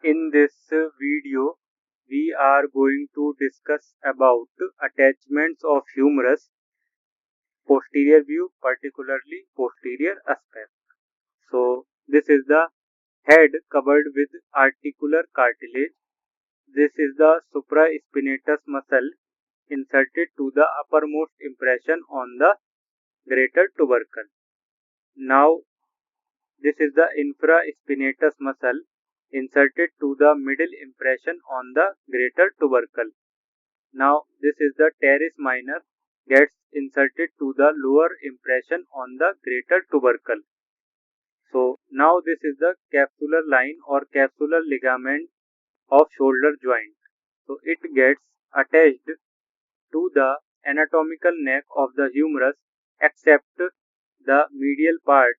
In this video, we are going to discuss about attachments of humerus, posterior view, particularly posterior aspect. So, this is the head covered with articular cartilage. This is the supraspinatus muscle inserted to the uppermost impression on the greater tubercle. Now, this is the infraspinatus muscle inserted to the middle impression on the greater tubercle. Now, this is the teres minor gets inserted to the lower impression on the greater tubercle. So, now this is the capsular line or capsular ligament of shoulder joint. So, it gets attached to the anatomical neck of the humerus except the medial part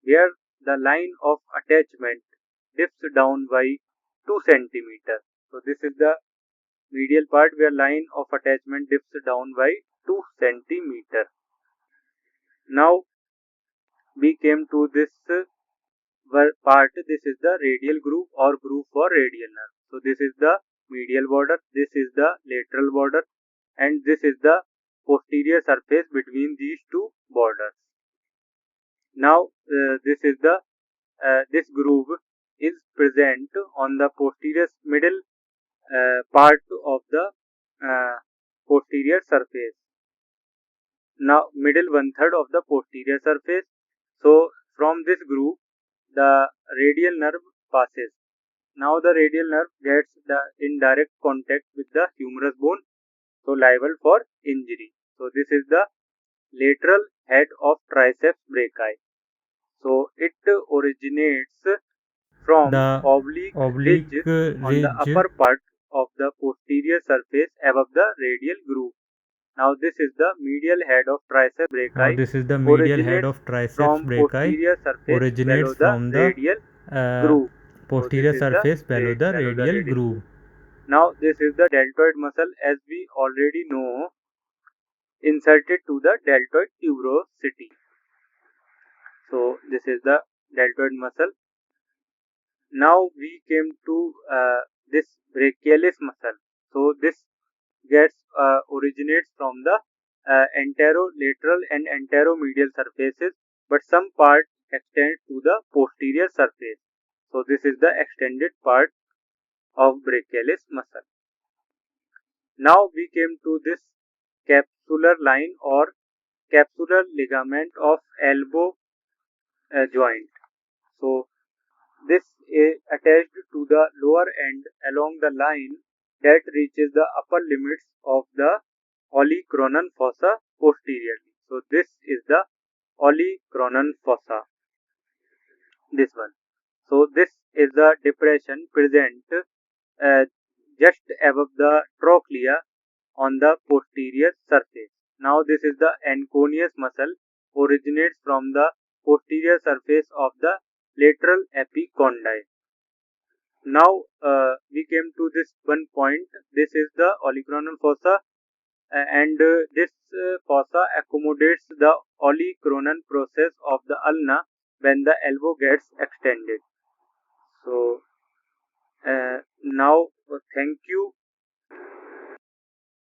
where the line of attachment dips down by 2 cm. So, this is the medial part where line of attachment dips down by 2 cm. Now we came to this part. This is the radial groove or groove for radial nerve. So this is the medial border, this is the lateral border, and this is the posterior surface between these two borders. Now this groove is present on the posterior middle part of the posterior surface. Now middle one third of the posterior surface. So from this groove the radial nerve passes. Now the radial nerve gets in direct contact with the humerus bone, so liable for injury. So this is the lateral head of triceps brachii. So it originates from The oblique oblique ridge on the ridge. upper part of the posterior surface above the radial groove. Now this is the medial head of triceps Now brachii, this is the medial head originates of triceps from brachii, posterior surface below originates the from the radial uh, groove. So this posterior is the surface below the below the radial radial groove. groove. Now this is the deltoid muscle, as we already know, inserted to the deltoid tuberosity. So this is the deltoid muscle. Now we came to this brachialis muscle. So this gets originates from the anterolateral and anteromedial surfaces, but some part extends to the posterior surface. So this is the extended part of brachialis muscle. Now we came to this capsular line or capsular ligament of elbow joint. So this is attached to the lower end along the line that reaches the upper limits of the olecranon fossa posteriorly. So this is the olecranon fossa, this one. So this is the depression present uh, just above the trochlea on the posterior surface. Now this is the anconeus muscle, originates from the posterior surface of the lateral epicondyle. Now we came to this one point. This is the olecranon fossa, and this fossa accommodates the olecranon process of the ulna when the elbow gets extended. So now thank you